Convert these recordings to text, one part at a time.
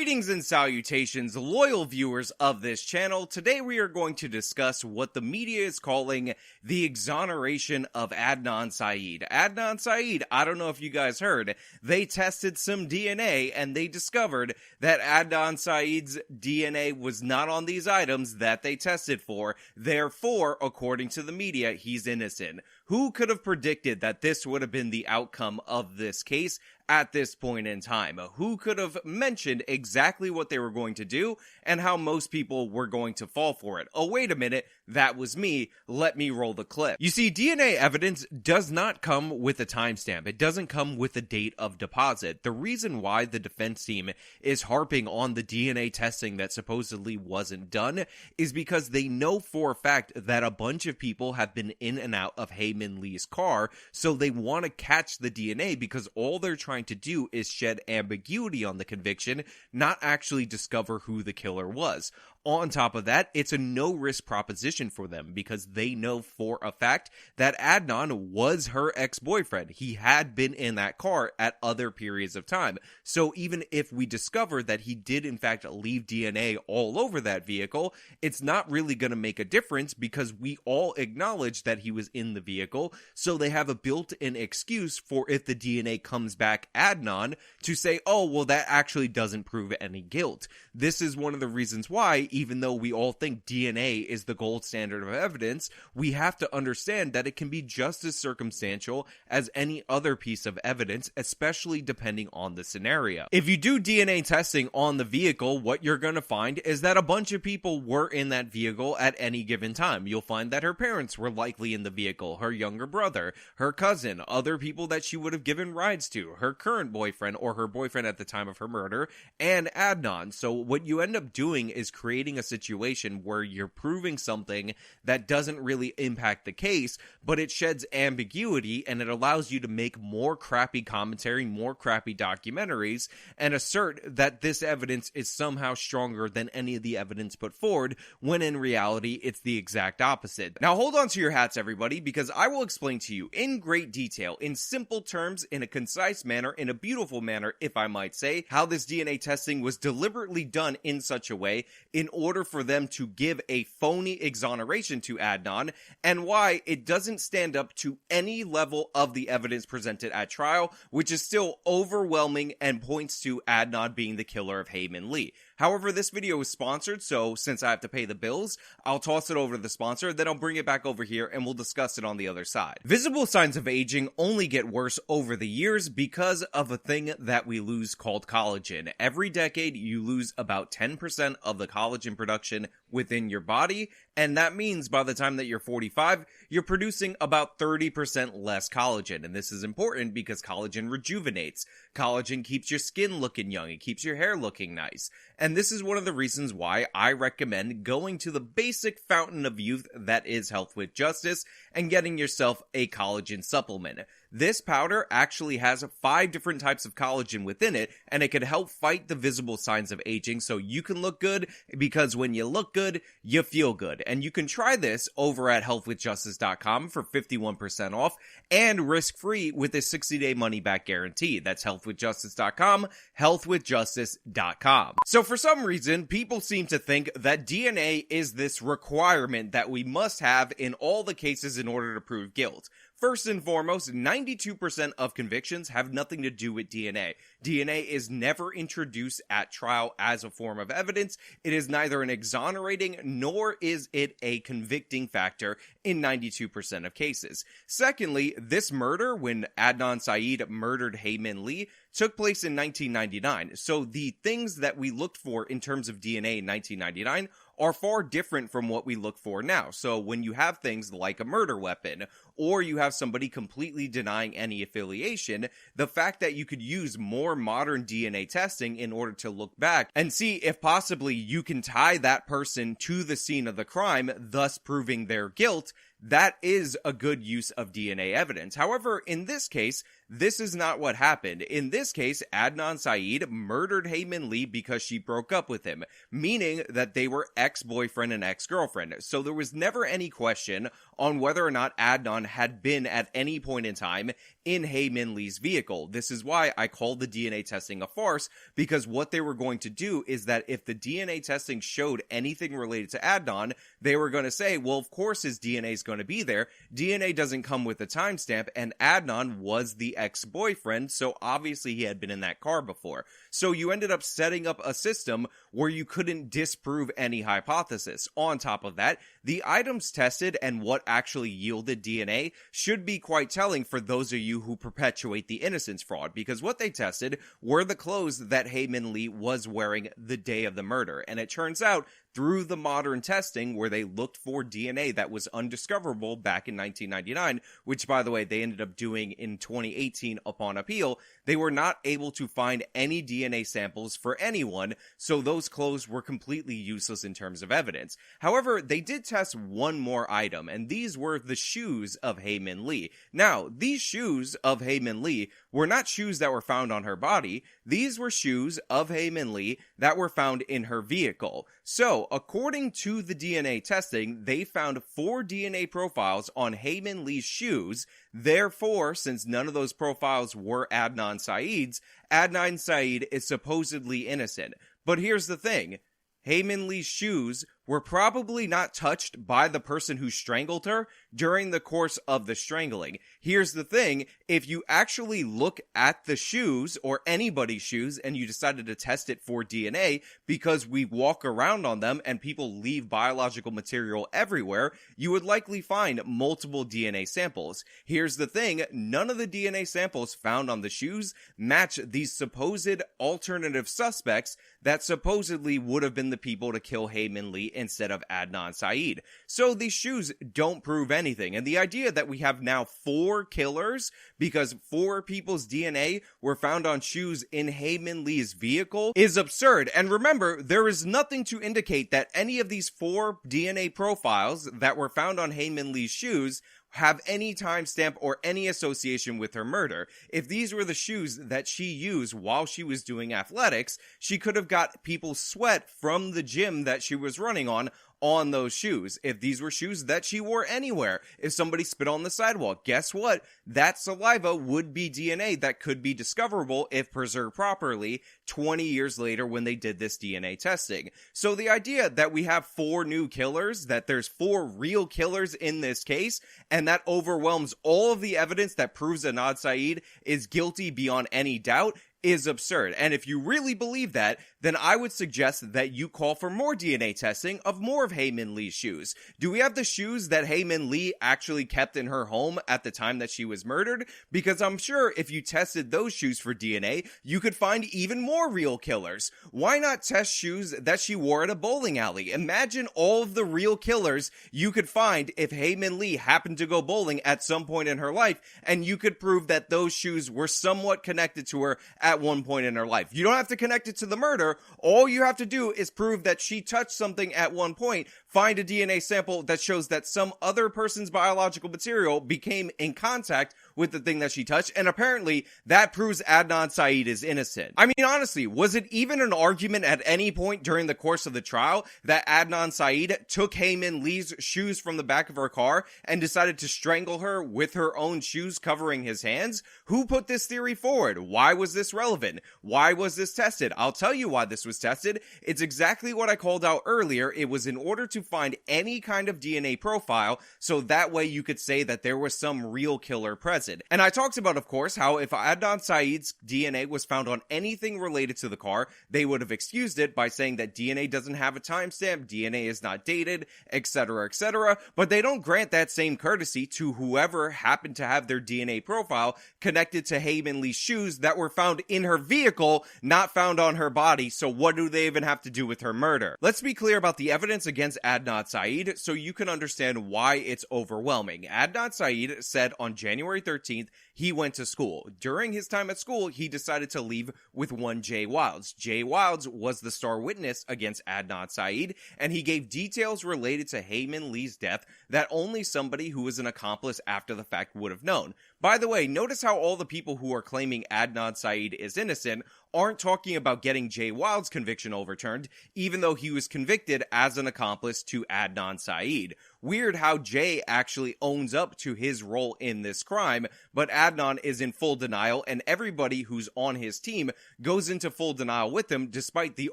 Greetings and salutations, loyal viewers of this channel. Today we are going to discuss what the media is calling the exoneration of Adnan Syed. Adnan Syed, I don't know if you guys heard, they tested some DNA and they discovered that Adnan Syed's DNA was not on these items that they tested for. Therefore, according to the media, he's innocent. Who could have predicted that this would have been the outcome of this case at this point in time? Who could have mentioned exactly what they were going to do and how most people were going to fall for it? Oh, wait a minute, that was me. Let me roll the clip. You see, DNA evidence does not come with a timestamp. It doesn't come with a date of deposit. The reason why the defense team is harping on the DNA testing that supposedly wasn't done is because they know for a fact that a bunch of people have been in and out of Hae Min Lee's car, so they want to catch the DNA because all they're trying to do is shed ambiguity on the conviction, not actually discover who the killer was. On top of that, it's a no-risk proposition for them because they know for a fact that Adnan was her ex-boyfriend. He had been in that car at other periods of time. So even if we discover that he did in fact leave DNA all over that vehicle, it's not really going to make a difference because we all acknowledge that he was in the vehicle. So they have a built-in excuse for if the DNA comes back Adnan to say, oh, well, that actually doesn't prove any guilt. This is one of the reasons why, even though we all think DNA is the gold standard of evidence, we have to understand that it can be just as circumstantial as any other piece of evidence, especially depending on the scenario. If you do DNA testing on the vehicle, what you're going to find is that a bunch of people were in that vehicle at any given time. You'll find that her parents were likely in the vehicle, her younger brother, her cousin, other people that she would have given rides to, her current boyfriend or her boyfriend at the time of her murder, and Adnan. So what you end up doing is creating a situation where you're proving something that doesn't really impact the case, but it sheds ambiguity and it allows you to make more crappy commentary, more crappy documentaries, and assert that this evidence is somehow stronger than any of the evidence put forward, when in reality, it's the exact opposite. Now hold on to your hats, everybody, because I will explain to you in great detail, in simple terms, in a concise manner, in a beautiful manner, if I might say, how this DNA testing was deliberately done in such a way in order for them to give a phony exoneration to Adnan, and why it doesn't stand up to any level of the evidence presented at trial, which is still overwhelming and points to Adnan being the killer of Hae Min Lee. However, this video is sponsored, so since I have to pay the bills, I'll toss it over to the sponsor, then I'll bring it back over here and we'll discuss it on the other side. Visible signs of aging only get worse over the years because of a thing that we lose called collagen. Every decade, you lose about 10% of the collagen production within your body, and that means by the time that you're 45, you're producing about 30% less collagen. And this is important because collagen rejuvenates. Collagen keeps your skin looking young. It keeps your hair looking nice. And this is one of the reasons why I recommend going to the basic fountain of youth that is Health with Justice and getting yourself a collagen supplement. This powder actually has 5 different types of collagen within it, and it can help fight the visible signs of aging so you can look good, because when you look good, you feel good. And you can try this over at healthwithjustice.com for 51% off and risk-free with a 60-day money-back guarantee. That's healthwithjustice.com, healthwithjustice.com. So for some reason, people seem to think that DNA is this requirement that we must have in all the cases in order to prove guilt. First and foremost, 92% of convictions have nothing to do with DNA. DNA is never introduced at trial as a form of evidence. It is neither an exonerating nor is it a convicting factor in 92% of cases. Secondly, this murder, when Adnan Syed murdered Hae Min Lee, took place in 1999. So the things that we looked for in terms of DNA in 1999 are far different from what we look for now. So when you have things like a murder weapon, or you have somebody completely denying any affiliation, the fact that you could use more modern DNA testing in order to look back and see if possibly you can tie that person to the scene of the crime, thus proving their guilt, that is a good use of DNA evidence. However, in this case, this is not what happened. In this case, Adnan Syed murdered Hae Min Lee because she broke up with him, meaning that they were ex-boyfriend and ex-girlfriend. So there was never any question on whether or not Adnan had been at any point in time in Hae Min Lee's vehicle. This is why I call the DNA testing a farce, because what they were going to do is that if the DNA testing showed anything related to Adnan, they were going to say, well, of course his DNA is going to be there. DNA doesn't come with a timestamp, and Adnan was the ex-boyfriend, so obviously he had been in that car before. So you ended up setting up a system where you couldn't disprove any hypothesis. On top of that, the items tested and what actually yielded DNA should be quite telling for those of you who perpetuate the innocence fraud, because what they tested were the clothes that Hae Min Lee was wearing the day of the murder. And it turns out, through the modern testing where they looked for DNA that was undiscoverable back in 1999, which, by the way, they ended up doing in 2018 upon appeal, they were not able to find any DNA samples for anyone, so those clothes were completely useless in terms of evidence. However, they did test one more item, and these were the shoes of Hae Min Lee. Now, these shoes of Hae Min Lee were not shoes that were found on her body. These were shoes of Hae Min Lee that were found in her vehicle. So, according to the DNA testing, they found 4 DNA profiles on Hae Min Lee's shoes. Therefore, since none of those profiles were Adnan Syed's, Adnan Syed is supposedly innocent. But here's the thing. Hae Min Lee's shoes were probably not touched by the person who strangled her during the course of the strangling. Here's the thing, if you actually look at the shoes, or anybody's shoes, and you decided to test it for DNA, because we walk around on them and people leave biological material everywhere, you would likely find multiple DNA samples. Here's the thing, none of the DNA samples found on the shoes match these supposed alternative suspects that supposedly would have been the people to kill Hae Min Lee instead of Adnan Syed. So these shoes don't prove anything. And the idea that we have now 4 killers because 4 people's DNA were found on shoes in Hae Min Lee's vehicle is absurd. And remember, there is nothing to indicate that any of these 4 DNA profiles that were found on Hae Min Lee's shoes have any timestamp or any association with her murder. If these were the shoes that she used while she was doing athletics, she could have got people's sweat from the gym that she was running on those shoes. If these were shoes that she wore anywhere, if somebody spit on the sidewalk, guess what? That saliva would be DNA that could be discoverable if preserved properly 20 years later when they did this DNA testing. So the idea that we have 4 new killers, that there's 4 real killers in this case, and that overwhelms all of the evidence that proves Adnan Syed is guilty beyond any doubt, is absurd. And if you really believe that, then I would suggest that you call for more DNA testing of more of Hae Min Lee's shoes. Do we have the shoes that Hae Min Lee actually kept in her home at the time that she was murdered? Because I'm sure if you tested those shoes for DNA, you could find even more real killers. Why not test shoes that she wore at a bowling alley? Imagine all of the real killers you could find if Hae Min Lee happened to go bowling at some point in her life, and you could prove that those shoes were somewhat connected to her at one point in her life. You don't have to connect it to the murder. All you have to do is prove that she touched something at one point, find a DNA sample that shows that some other person's biological material became in contact with the thing that she touched, and apparently that proves Adnan Syed is innocent. I mean, honestly, was it even an argument at any point during the course of the trial that Adnan Syed took Hae Min Lee's shoes from the back of her car and decided to strangle her with her own shoes covering his hands? Who put this theory forward? Why was this relevant? Why was this tested? I'll tell you why this was tested. It's exactly what I called out earlier. It was in order to find any kind of DNA profile, so that way you could say that there was some real killer present. And I talked about, of course, how if Adnan Syed's DNA was found on anything related to the car, they would have excused it by saying that DNA doesn't have a timestamp, DNA is not dated, etc., etc., but they don't grant that same courtesy to whoever happened to have their DNA profile connected to Hae Min Lee's shoes that were found in her vehicle, not found on her body, so what do they even have to do with her murder? Let's be clear about the evidence against Adnan Syed so you can understand why it's overwhelming. Adnan Syed said on January 13th he went to school. During his time at school, he decided to leave with one Jay Wilds. Jay Wilds was the star witness against Adnan Syed, and he gave details related to Hae Min Lee's death that only somebody who was an accomplice after the fact would have known. By the way, notice how all the people who are claiming Adnan Syed is innocent aren't talking about getting Jay Wilds' conviction overturned, even though he was convicted as an accomplice to Adnan Syed. Weird how Jay actually owns up to his role in this crime, but Adnan is in full denial, and everybody who's on his team goes into full denial with him despite the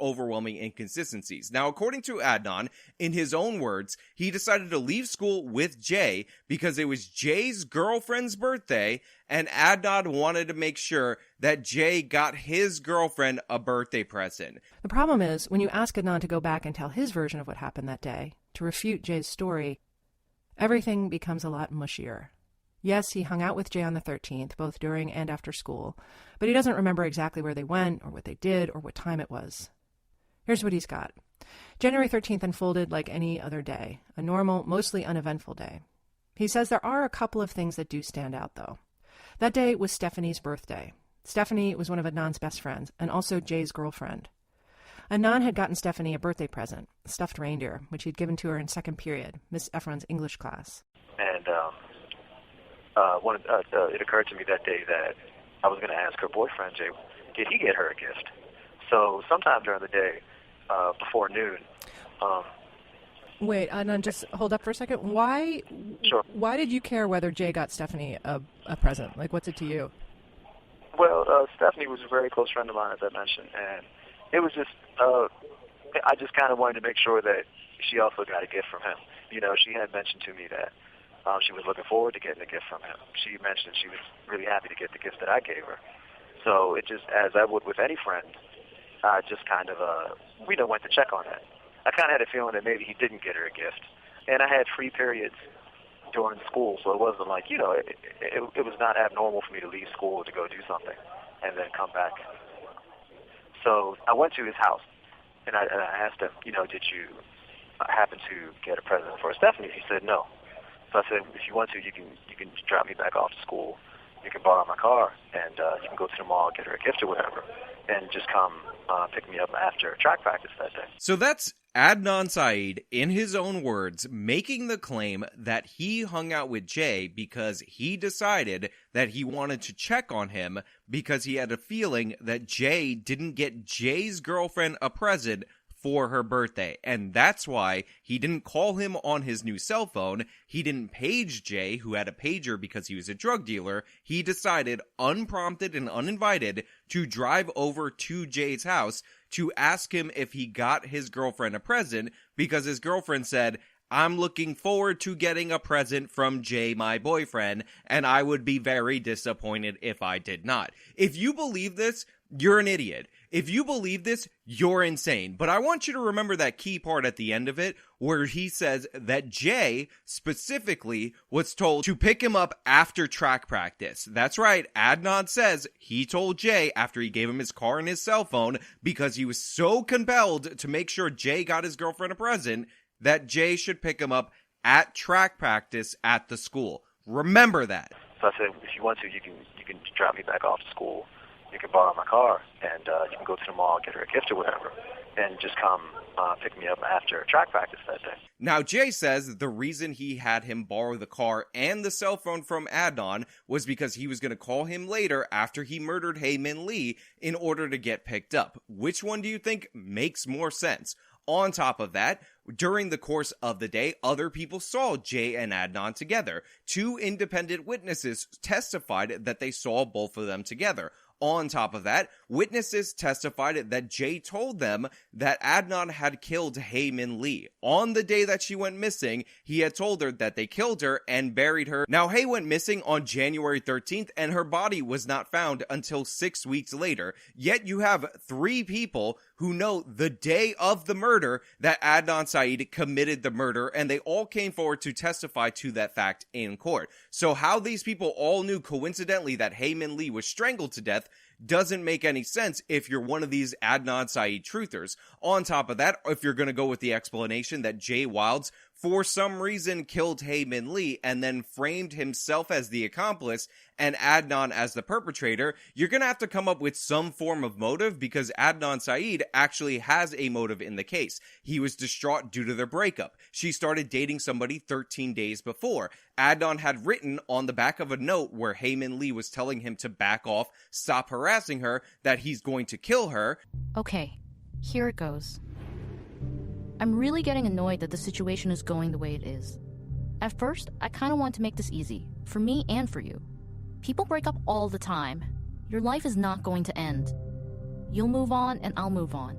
overwhelming inconsistencies. Now, according to Adnan, in his own words, he decided to leave school with Jay because it was Jay's girlfriend's birthday, and Adnan wanted to make sure that Jay got his girlfriend a birthday present. The problem is, when you ask Adnan to go back and tell his version of what happened that day, to refute Jay's story, everything becomes a lot mushier. Yes, he hung out with Jay on the 13th, both during and after school, but he doesn't remember exactly where they went, or what they did, or what time it was. Here's what he's got. January 13th unfolded like any other day, a normal, mostly uneventful day. He says there are a couple of things that do stand out, though. That day was Stephanie's birthday. Stephanie was one of Adnan's best friends, and also Jay's girlfriend. Adnan had gotten Stephanie a birthday present, a stuffed reindeer, which he'd given to her in second period, Miss Efron's English class. And it occurred to me that day that I was going to ask her boyfriend, Jay, did he get her a gift? So sometime during the day, before noon. Wait, Adnan, just hold up for a second. Why? Sure. Why did you care whether Jay got Stephanie a present? Like, what's it to you? Well, Stephanie was a very close friend of mine, as I mentioned, and it was just, I just kind of wanted to make sure that she also got a gift from him. You know, she had mentioned to me that she was looking forward to getting a gift from him. She mentioned she was really happy to get the gift that I gave her. So it just, as I would with any friend, I just kind of, went to check on that. I kind of had a feeling that maybe he didn't get her a gift. And I had free periods during school, so it wasn't like, it was not abnormal for me to leave school to go do something and then come back. So I went to his house, and I asked him, did you happen to get a present for Stephanie? He said no. So I said, if you want to, you can drop me back off to school. You can borrow my car, and you can go to the mall, get her a gift or whatever, and just come pick me up after track practice that day. So that's Adnan Syed, in his own words, making the claim that he hung out with Jay because he decided that he wanted to check on him because he had a feeling that Jay didn't get Jay's girlfriend a present for her birthday, and that's why he didn't call him on his new cell phone. He didn't page Jay, who had a pager because he was a drug dealer. He decided, unprompted and uninvited, to drive over to Jay's house to ask him if he got his girlfriend a present, because his girlfriend said, I'm looking forward to getting a present from Jay, my boyfriend, and I would be very disappointed if I did not. If you believe this, you're an idiot. If you believe this, you're insane. But I want you to remember that key part at the end of it, where he says that Jay, specifically, was told to pick him up after track practice. That's right, Adnan says he told Jay after he gave him his car and his cell phone, because he was so compelled to make sure Jay got his girlfriend a present, that Jay should pick him up at track practice at the school. Remember that. So I said, if you want to, you can drop me back off to school. You can borrow my car, and you can go to the mall, get her a gift or whatever, and just come pick me up after track practice that day. Now, Jay says that the reason he had him borrow the car and the cell phone from Adnan was because he was going to call him later after he murdered Hae Min Lee in order to get picked up. Which one do you think makes more sense? On top of that, during the course of the day, other people saw Jay and Adnan together. 2 independent witnesses testified that they saw both of them together. On top of that, witnesses testified that Jay told them that Adnan had killed Hae Min Lee. On the day that she went missing, he had told her that they killed her and buried her. Now, Hae went missing on January 13th, and her body was not found until 6 weeks later. Yet you have 3 people who know the day of the murder that Adnan Syed committed the murder, and they all came forward to testify to that fact in court. So how these people all knew coincidentally that Hae Min Lee was strangled to death, doesn't make any sense if you're one of these Adnan Syed truthers. On top of that, if you're going to go with the explanation that Jay Wilds for some reason killed Hae Min Lee and then framed himself as the accomplice and Adnan as the perpetrator, you're going to have to come up with some form of motive, because Adnan Syed actually has a motive in the case. He was distraught due to their breakup. She started dating somebody 13 days before. Adnan had written on the back of a note where Hae Min Lee was telling him to back off, stop harassing her, that he's going to kill her. Okay, here it goes. I'm really getting annoyed that the situation is going the way it is. At first, I kind of want to make this easy, for me and for you. People break up all the time. Your life is not going to end. You'll move on and I'll move on.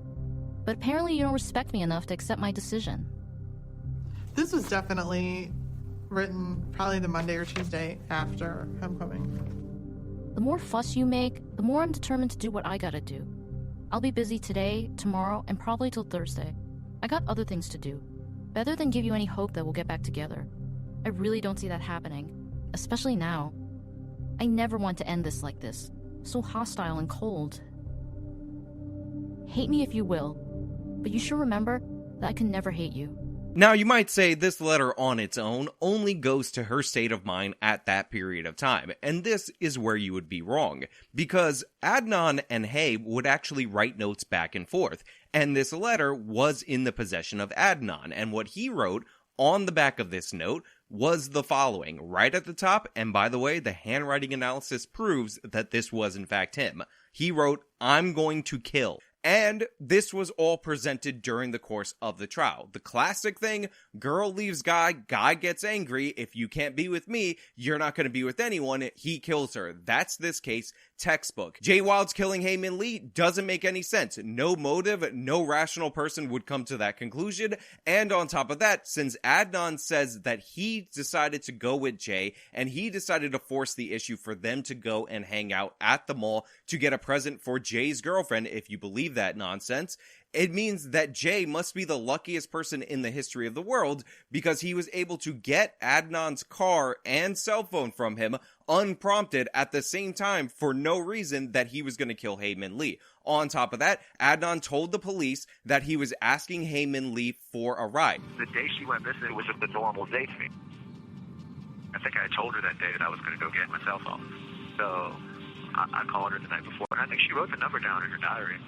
But apparently you don't respect me enough to accept my decision. This was definitely written probably the Monday or Tuesday after homecoming. The more fuss you make, the more I'm determined to do what I gotta do. I'll be busy today, tomorrow, and probably till Thursday. I got other things to do. Better than give you any hope that we'll get back together. I really don't see that happening, especially now. I never want to end this like this, so hostile and cold. Hate me if you will, but you should remember that I can never hate you. Now, you might say this letter on its own only goes to her state of mind at that period of time, and this is where you would be wrong, because Adnan and Hae would actually write notes back and forth, and this letter was in the possession of Adnan, and what he wrote on the back of this note was the following, right at the top, and by the way, the handwriting analysis proves that this was in fact him. He wrote, "I'm going to kill." And this was all presented during the course of the trial. The classic thing, girl leaves guy, guy gets angry, if you can't be with me, you're not going to be with anyone, he kills her. That's this case, textbook. Jay Wilds killing Hae Min Lee doesn't make any sense. No motive, no rational person would come to that conclusion. And on top of that, since Adnan says that he decided to go with Jay, and he decided to force the issue for them to go and hang out at the mall to get a present for Jay's girlfriend, if you believe that nonsense, it means that Jay must be the luckiest person in the history of the world, because he was able to get Adnan's car and cell phone from him unprompted at the same time for no reason that he was going to kill Hae Min Lee. On top of that, Adnan told the police that he was asking Hae Min Lee for a ride. The day she went missing was just a normal day to me. I think I told her that day that I was going to go get my cell phone. So I called her the night before, and I think she wrote the number down in her diary.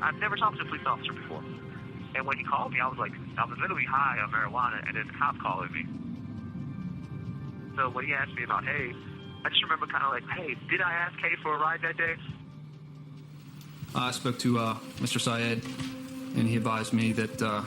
I've never talked to a police officer before. And when he called me, I was literally high on marijuana, and then the cop calling me. So when he asked me about Hae, I just remember kind of like, hey, did I ask Hae for a ride that day? I spoke to Mr. Syed, and he advised me that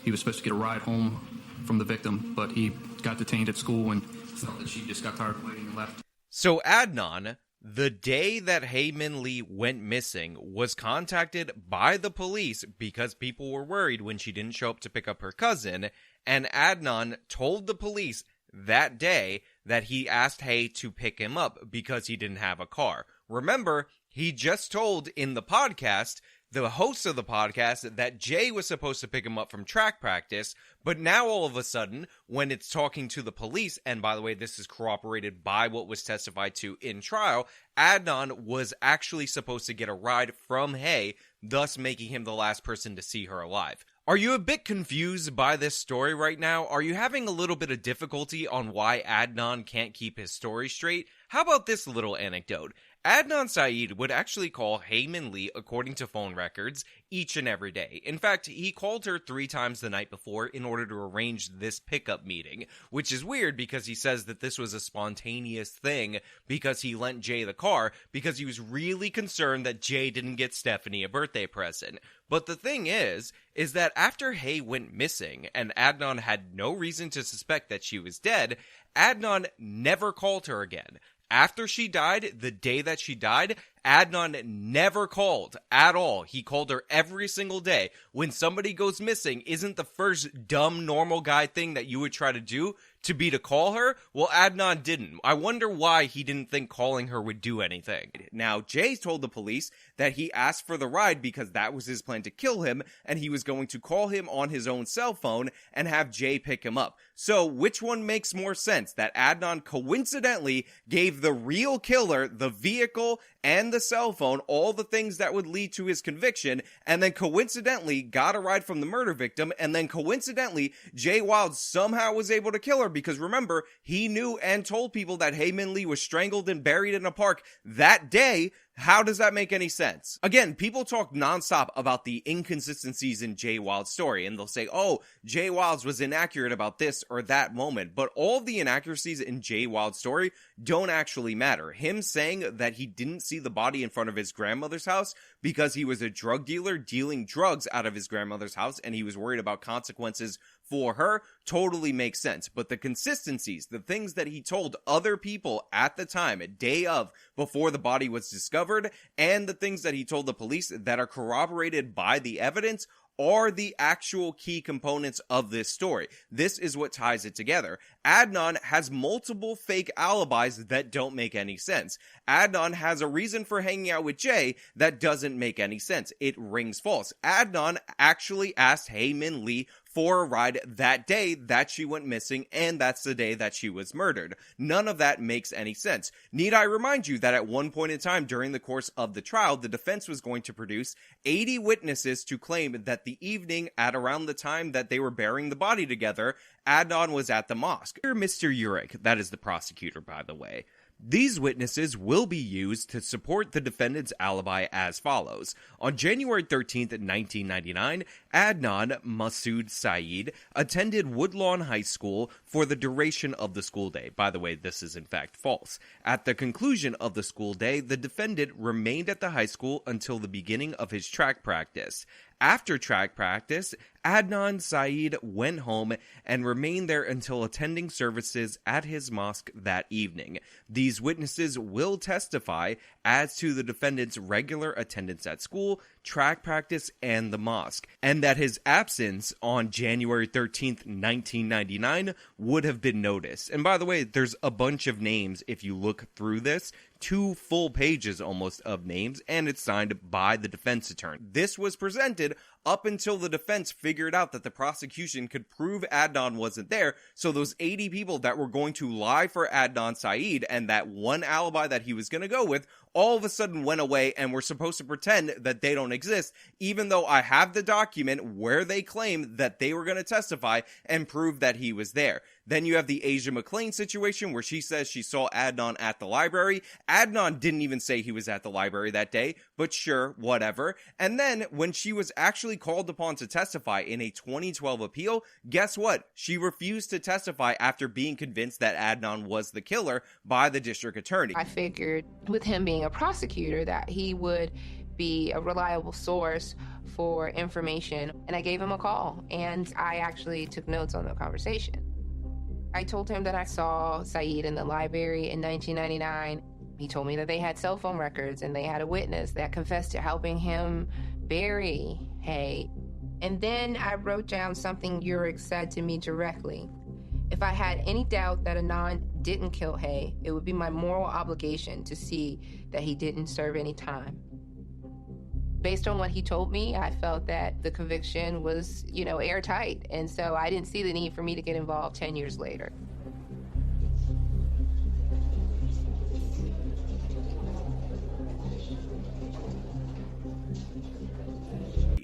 he was supposed to get a ride home from the victim, but he got detained at school and felt that she just got tired of waiting and left. So Adnan, the day that Hae Min Lee went missing, was contacted by the police because people were worried when she didn't show up to pick up her cousin, and Adnan told the police that day that he asked Hae to pick him up because he didn't have a car. Remember, he just told in the podcast, the host of the podcast, that Jay was supposed to pick him up from track practice, but now all of a sudden, when it's talking to the police, and by the way, this is corroborated by what was testified to in trial, Adnan was actually supposed to get a ride from Hae, thus making him the last person to see her alive. Are you a bit confused by this story right now? Are you having a little bit of difficulty on why Adnan can't keep his story straight? How about this little anecdote? Adnan Syed would actually call Hae Min Lee, according to phone records, each and every day. In fact, he called her 3 times the night before in order to arrange this pickup meeting, which is weird because he says that this was a spontaneous thing because he lent Jay the car because he was really concerned that Jay didn't get Stephanie a birthday present. But the thing is that after Hae went missing and Adnan had no reason to suspect that she was dead, Adnan never called her again. After she died, the day that she died, Adnan never called at all. He called her every single day. When somebody goes missing, isn't the first dumb, normal guy thing that you would try to do to be to call her? Well, Adnan didn't. I wonder why he didn't think calling her would do anything. Now, Jay told the police that he asked for the ride because that was his plan to kill him, and he was going to call him on his own cell phone and have Jay pick him up. So, which one makes more sense? That Adnan coincidentally gave the real killer the vehicle and the cell phone, all the things that would lead to his conviction, and then coincidentally got a ride from the murder victim, and then coincidentally, Jay Wilde somehow was able to kill her because remember, he knew and told people that Hae Min Lee was strangled and buried in a park that day. How does that make any sense? Again, people talk nonstop about the inconsistencies in Jay Wilde's story, and they'll say, oh, Jay Wilde's was inaccurate about this or that moment, but all the inaccuracies in Jay Wilde's story don't actually matter. Him saying that he didn't see the body in front of his grandmother's house because he was a drug dealer dealing drugs out of his grandmother's house and he was worried about consequences for her totally makes sense. But the consistencies, the things that he told other people at the time, a day of, before the body was discovered, and the things that he told the police that are corroborated by the evidence are the actual key components of this story. This is what ties it together. Adnan has multiple fake alibis that don't make any sense. Adnan has a reason for hanging out with Jay that doesn't make any sense. It rings false. Adnan actually asked Hae Min Lee for a ride that day that she went missing, and that's the day that she was murdered. None of that makes any sense. Need I remind you that at one point in time during the course of the trial, the defense was going to produce 80 witnesses to claim that the evening at around the time that they were burying the body together, Adnan was at the mosque. Mr. Urich, that is the prosecutor, by the way. These witnesses will be used to support the defendant's alibi as follows. On January 13th, 1999, Adnan Masood Syed attended Woodlawn High School for the duration of the school day. By the way, this is in fact false. At the conclusion of the school day, the defendant remained at the high school until the beginning of his track practice. After track practice, Adnan Syed went home and remained there until attending services at his mosque that evening. These witnesses will testify as to the defendant's regular attendance at school, track practice, and the mosque, and that his absence on January 13th, 1999 would have been noticed. And by the way, there's a bunch of names if you look through this. 2 full pages almost of names, and it's signed by the defense attorney. This was presented up until the defense figured out that the prosecution could prove Adnan wasn't there, so those 80 people that were going to lie for Adnan Syed and that one alibi that he was going to go with all of a sudden went away and we're supposed to pretend that they don't exist, even though I have the document where they claim that they were going to testify and prove that he was there. Then you have the Asia McClain situation where she says she saw Adnan at the library. Adnan didn't even say he was at the library that day, but sure, whatever. And then when she was actually called upon to testify in a 2012 appeal, guess what? She refused to testify after being convinced that Adnan was the killer by the district attorney. I figured with him being a prosecutor that he would be a reliable source for information, and I gave him a call, and I actually took notes on the conversation. I told him that I saw Syed in the library in 1999. He told me that they had cell phone records and they had a witness that confessed to helping him bury Hae. And then I wrote down something Urich said to me directly. If I had any doubt that Adnan didn't kill Hae, it would be my moral obligation to see that he didn't serve any time. Based on what he told me, I felt that the conviction was, airtight. And so I didn't see the need for me to get involved 10 years later.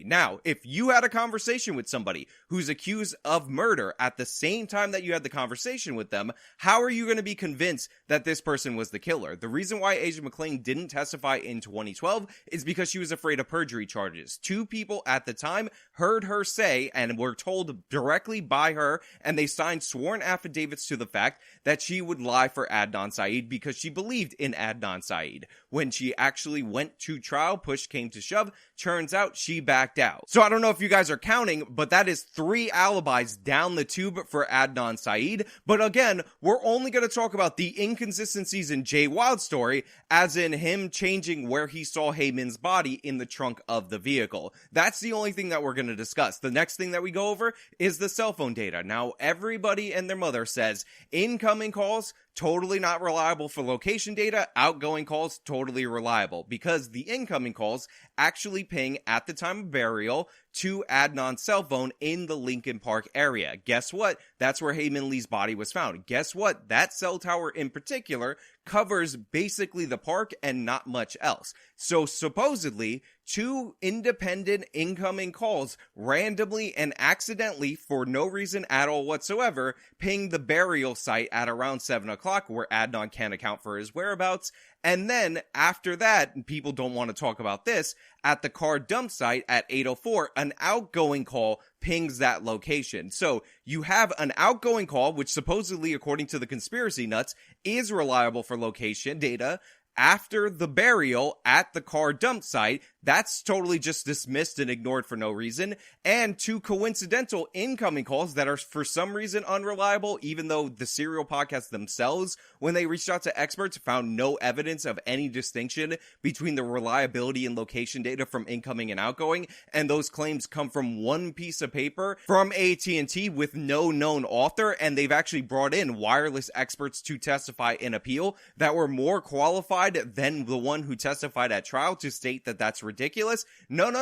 Now, if you had a conversation with somebody who's accused of murder at the same time that you had the conversation with them, how are you going to be convinced that this person was the killer? The reason why Asia McClain didn't testify in 2012 is because she was afraid of perjury charges. 2 people at the time heard her say and were told directly by her, and they signed sworn affidavits to the fact that she would lie for Adnan Syed because she believed in Adnan Syed. When she actually went to trial, push came to shove, turns out she backed out. So I don't know if you guys are counting, but that is 3 alibis down the tube for Adnan Syed. But again, we're only going to talk about the inconsistencies in Jay Wilde's story, as in him changing where he saw Haemin's body in the trunk of the vehicle. That's the only thing that we're going to discuss. The next thing that we go over is the cell phone data. Now, everybody and their mother says incoming calls, totally not reliable for location data, outgoing calls, totally reliable, because the incoming calls actually ping at the time of burial to Adnan's cell phone in the Lincoln Park area. Guess what? That's where Hae Min Lee's body was found. Guess what? That cell tower in particular covers basically the park and not much else. So supposedly, 2 independent incoming calls randomly and accidentally, for no reason at all whatsoever, ping the burial site at around 7 o'clock, where Adnan can't account for his whereabouts. And then after that, people don't want to talk about this, at the car dump site at 8:04, an outgoing call pings that location. So you have an outgoing call, which supposedly, according to the conspiracy nuts, is reliable for location data. After the burial at the car dump site, that's totally just dismissed and ignored for no reason. And 2 coincidental incoming calls that are for some reason unreliable, even though the serial podcasts themselves, when they reached out to experts, found no evidence of any distinction between the reliability and location data from incoming and outgoing. And those claims come from one piece of paper from AT&T with no known author. And they've actually brought in wireless experts to testify in appeal that were more qualified than the one who testified at trial to state that that's ridiculous. No.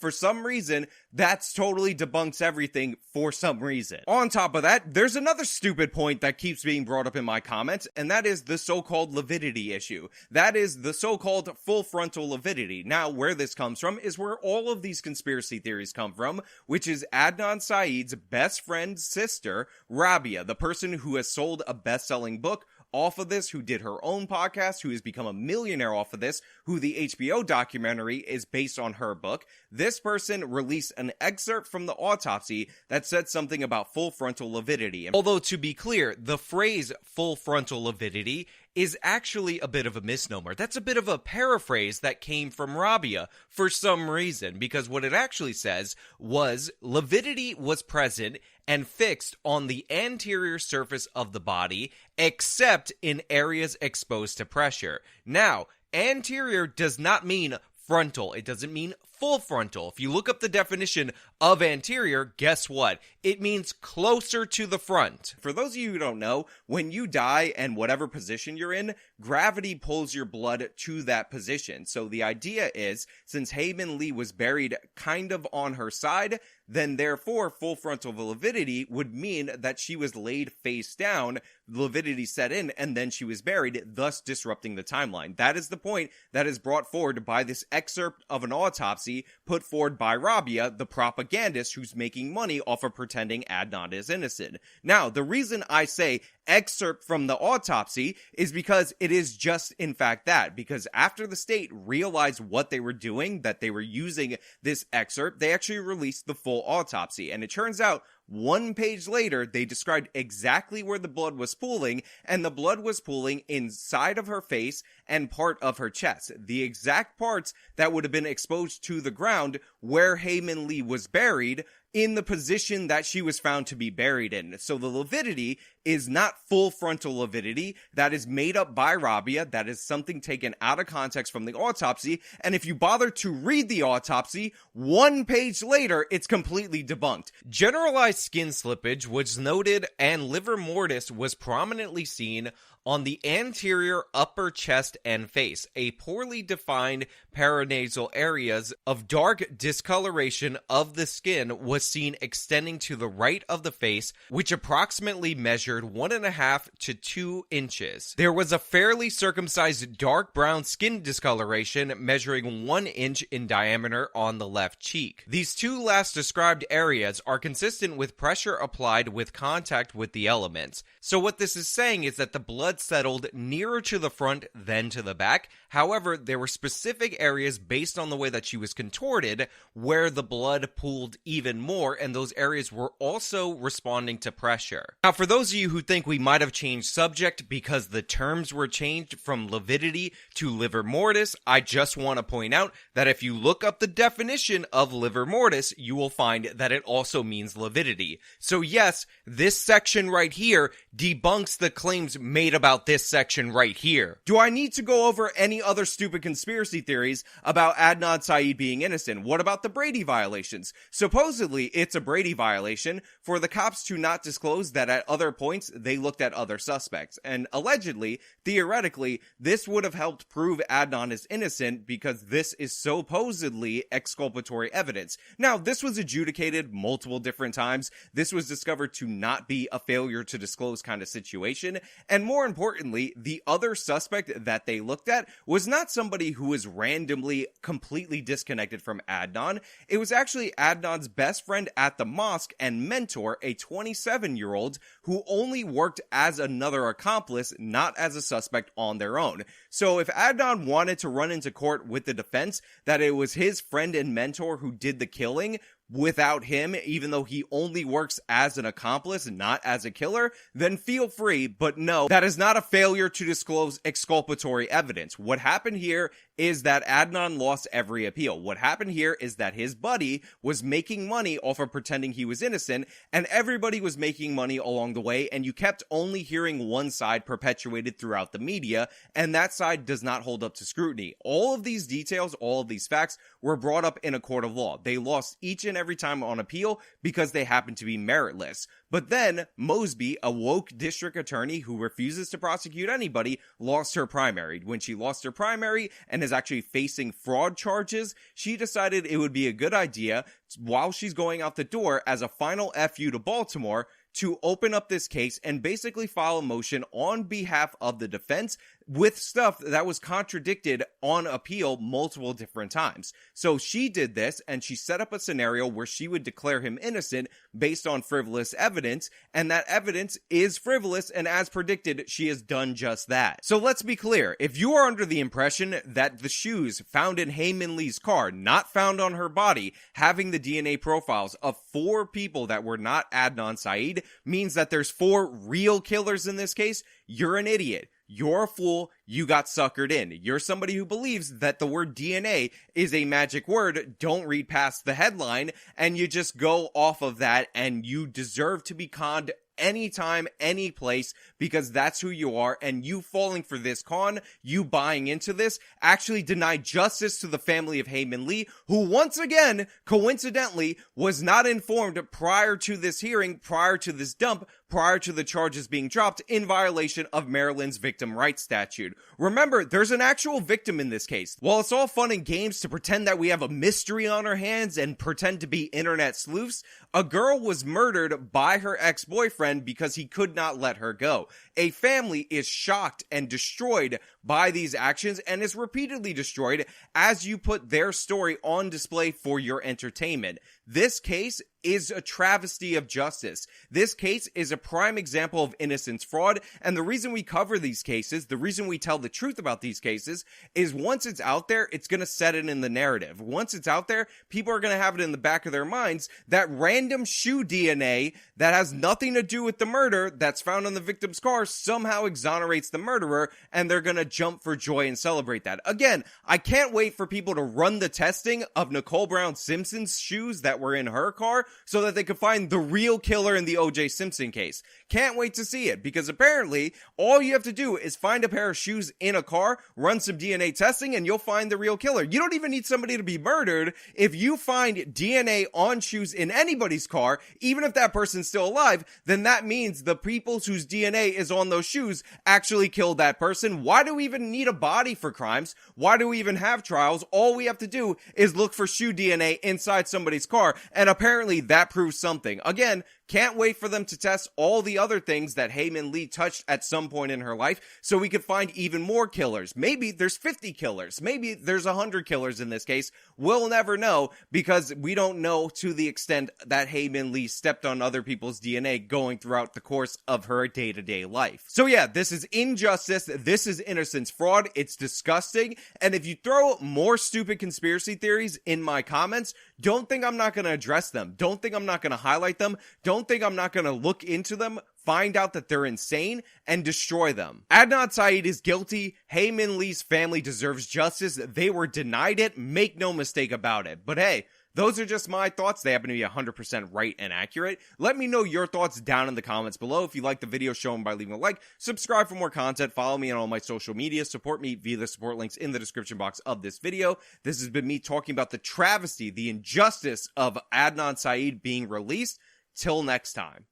For some reason, that's totally debunks everything for some reason. On top of that, there's another stupid point that keeps being brought up in my comments, and that is the so-called lividity issue. That is the so-called full frontal lividity. Now, where this comes from is where all of these conspiracy theories come from, which is Adnan Syed's best friend's sister, Rabia, the person who has sold a best-selling book off of this, who did her own podcast, who has become a millionaire off of this, who the HBO documentary is based on her book. This person released an excerpt from the autopsy that said something about full frontal lividity. Although, to be clear, the phrase full frontal lividity is actually a bit of a misnomer. That's a bit of a paraphrase that came from Rabia for some reason, because what it actually says was lividity was present and fixed on the anterior surface of the body, except in areas exposed to pressure. Now, anterior does not mean frontal. It doesn't mean full frontal. If you look up the definition of anterior, guess what? It means closer to the front. For those of you who don't know, when you die and whatever position you're in, gravity pulls your blood to that position. So the idea is, since Hae Min Lee was buried kind of on her side, then therefore full frontal lividity would mean that she was laid face down, lividity set in, and then she was buried, thus disrupting the timeline. That is the point that is brought forward by this excerpt of an autopsy put forward by Rabia, the propagandist who's making money off of pretending Adnan is innocent. Now, the reason I say excerpt from the autopsy is because it is just in fact that, because after the state realized what they were doing, that they were using this excerpt, they actually released the full autopsy, and it turns out 1 page later, they described exactly where the blood was pooling, and the blood was pooling inside of her face and part of her chest. The exact parts that would have been exposed to the ground where Hae Min Lee was buried, in the position that she was found to be buried in. So the lividity is not full frontal lividity. That is made up by Rabia. That is something taken out of context from the autopsy. And if you bother to read the autopsy, 1 page later, it's completely debunked. Generalized skin slippage was noted, and liver mortis was prominently seen on the anterior upper chest and face. A poorly defined paranasal areas of dark discoloration of the skin was seen extending to the right of the face, which approximately measured 1.5 to 2 inches. There was a fairly circumcised dark brown skin discoloration measuring 1 inch in diameter on the left cheek. These 2 last described areas are consistent with pressure applied with contact with the elements. So what this is saying is that the blood blood settled nearer to the front than to the back. However, there were specific areas based on the way that she was contorted where the blood pooled even more, and those areas were also responding to pressure. Now, for those of you who think we might have changed subject because the terms were changed from lividity to livor mortis, I just want to point out that if you look up the definition of livor mortis, you will find that it also means lividity. So yes, this section right here debunks the claims made about this section right here. Do I need to go over any other stupid conspiracy theories about Adnan Syed being innocent? What about the Brady violations? Supposedly, it's a Brady violation for the cops to not disclose that at other points they looked at other suspects. And allegedly, theoretically, this would have helped prove Adnan is innocent because this is supposedly exculpatory evidence. Now, this was adjudicated multiple different times. This was discovered to not be a failure to disclose kind of situation. And more importantly, the other suspect that they looked at was not somebody who was randomly completely disconnected from Adnan. It was actually Adnan's best friend at the mosque and mentor, a 27-year-old who only worked as another accomplice, not as a suspect on their own. So if Adnan wanted to run into court with the defense that it was his friend and mentor who did the killing, without him, even though he only works as an accomplice, not as a killer, then feel free, but no, that is not a failure to disclose exculpatory evidence. What happened here is that Adnan lost every appeal. What happened here is that his buddy was making money off of pretending he was innocent, and everybody was making money along the way, and you kept only hearing one side perpetuated throughout the media, and that side does not hold up to scrutiny. All of these details, all of these facts were brought up in a court of law. They lost each and every time on appeal because they happen to be meritless. But then Mosby, a woke district attorney who refuses to prosecute anybody, lost her primary. When she lost her primary and is actually facing fraud charges, she decided it would be a good idea, while she's going out the door as a final FU to Baltimore, to open up this case and basically file a motion on behalf of the defense with stuff that was contradicted on appeal multiple different times. So she did this, and she set up a scenario where she would declare him innocent based on frivolous evidence, and that evidence is frivolous, and as predicted, she has done just that. So let's be clear, if you are under the impression that the shoes found in Hae Min Lee's car, not found on her body, having the DNA profiles of 4 people that were not Adnan Syed, means that there's 4 real killers in this case, you're an idiot. You're a fool, you got suckered in. You're somebody who believes that the word DNA is a magic word, don't read past the headline, and you just go off of that, and you deserve to be conned anytime, any place, because that's who you are, and you falling for this con, you buying into this, actually denied justice to the family of Hae Min Lee, who once again, coincidentally, was not informed prior to this hearing, prior to this dump, prior to the charges being dropped in violation of Maryland's victim rights statute. Remember, there's an actual victim in this case. While it's all fun and games to pretend that we have a mystery on our hands and pretend to be internet sleuths, a girl was murdered by her ex-boyfriend because he could not let her go. A family is shocked and destroyed by these actions and is repeatedly destroyed as you put their story on display for your entertainment. This case is a travesty of justice. This case is a prime example of innocence fraud, and the reason we cover these cases, the reason we tell the truth about these cases, is once it's out there, it's going to set it in the narrative. Once it's out there, people are going to have it in the back of their minds that random shoe DNA that has nothing to do with the murder that's found on the victim's car somehow exonerates the murderer, and they're going to jump for joy and celebrate that. Again, I can't wait for people to run the testing of Nicole Brown Simpson's shoes that were in her car so that they could find the real killer in the O.J. Simpson case. Can't wait to see it, because apparently all you have to do is find a pair of shoes in a car, run some DNA testing, and you'll find the real killer. You don't even need somebody to be murdered. If you find DNA on shoes in anybody's car, even if that person's still alive, then that means the people whose DNA is on those shoes actually killed that person. Why do we even need a body for crimes? Why do we even have trials? All we have to do is look for shoe DNA inside somebody's car, and apparently that proves something. Again, Can't wait for them to test all the other things that Hae Min Lee touched at some point in her life so we could find even more killers. Maybe there's 50 killers. Maybe there's 100 killers in this case. We'll never know because we don't know to the extent that Hae Min Lee stepped on other people's DNA going throughout the course of her day-to-day life. So yeah, this is injustice. This is innocence fraud. It's disgusting. And if you throw more stupid conspiracy theories in my comments, don't think I'm not going to address them. Don't think I'm not going to highlight them. Don't think I'm not going to look into them, find out that they're insane, and destroy them. Adnan Syed is guilty. Hae Min Lee's family deserves justice. They were denied it. Make no mistake about it. But hey, those are just my thoughts. They happen to be 100% right and accurate. Let me know your thoughts down in the comments below. If you like the video, show them by leaving a like. Subscribe for more content. Follow me on all my social media. Support me via the support links in the description box of this video. This has been me talking about the travesty, the injustice of Adnan Syed being released. Till next time.